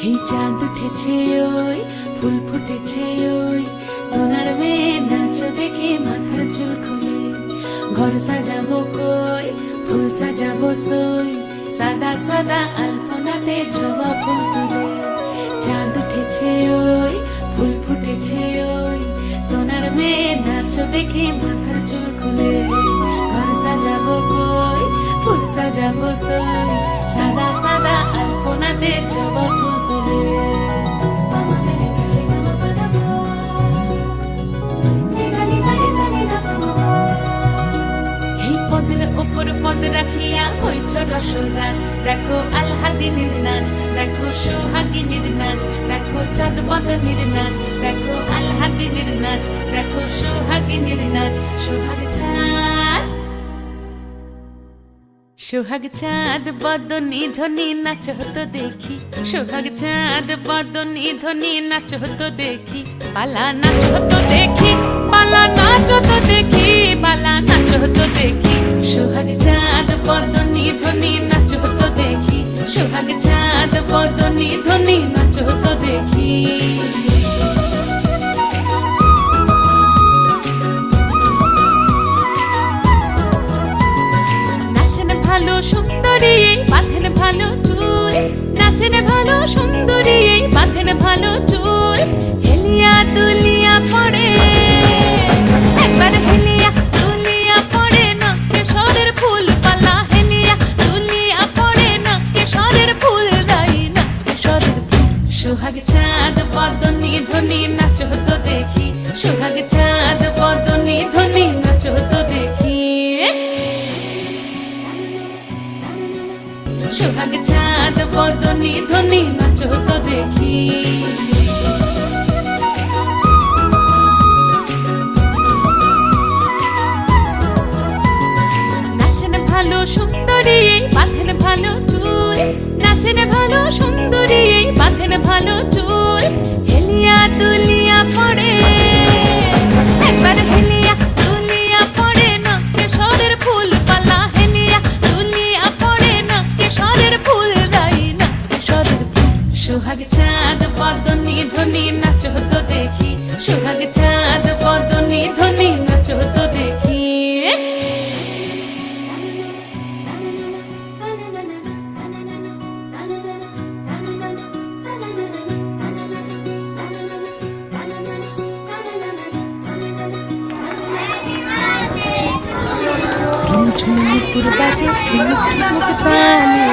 এই চাঁদ উঠেছে ওই ফুল ফুটেছে ওই সোনার মেয়ে নাচ দেখে মাথার চুল খুলে ঘর সাজাবো কই ফুল সাজাবো সই সাদা সাদা আলপনাতে জবা ফুল তুলে চাঁদ উঠেছে ওই ফুল ফুটেছে ওই সোনার মেয়ে নাচ দেখে মাথার চুল খুলে ঘর সাজাবো কই ফুল সাজাবো সই সাদা সাদা আলপনাতে জবা ফুল তুলে এই পদের উপর পদ রাখিয়া হইছ রসল গাছ দেখো আলহাদিনের নাচ দেখো সোহাগিনীর নাচ দেখো চাঁদ বদনের নাচ দেখো আলহাদিনের নাচ দেখো সোহাগিনীর নাচ সোহাগ চাঁদ বদনী ধ্বনি নাচ হতো দেখি সোহাগ চাঁদ বদনী ধ্বনি নাচ হতো দেখি পালা নাচ হতো দেখি পালা নাচ হতো দেখি পালা নাচ হতো দেখি সোহাগ চাঁদ বদনী ধ্বনি নাচ হতো দেখি সোহাগ চাঁদ বদনী ধ্বনি নাচ হতো দেখি ভালো সুন্দরী বাঁধেন ভালো চুল নাচেন ভালো সুন্দরী বাঁধেন ভালো চুল হেলিয়া দুলিয়া পড়ে একবার হেলিয়া দুলিয়া পড়ে নকেশ্বরের ফুল পালা হেলিয়া দুলিয়া পড়ে নকেশ্বরের ফুল দাই নকেশ্বরের ফুল সোহাগ চাঁদ বদনী ধ্বনি নাচ হতো দেখি সোহাগ চাঁদ বদনী ধ্বনি নাচ হতো দেখি সোহাগ চাঁদ বদনী ধ্বনি নাচ হতো দেখি নাচেন ভালো সুন্দরী বাঁধেন ভালো চুল নাচেন ভালো সুন্দরী বাঁধেন ভালো চুল হেলিয়া দুলিয়া পড়ে একবার হেলিয়া দুলিয়া পড়ে নকেশ্বরের ফুল পালা হেলিয়া দুলিয়া পড়ে নকেশ্বরের ফুল দাই নকেশ্বরের ফুল সোহাগ চাঁদ বদনী ধ্বনি নাচ হতো দেখি সোহাগ চাঁদ বদনী ধ্বনি নাচ হতো দেখি ঝুমঝুমুকুর বাজে ঠুমুক ঠুমুক তালে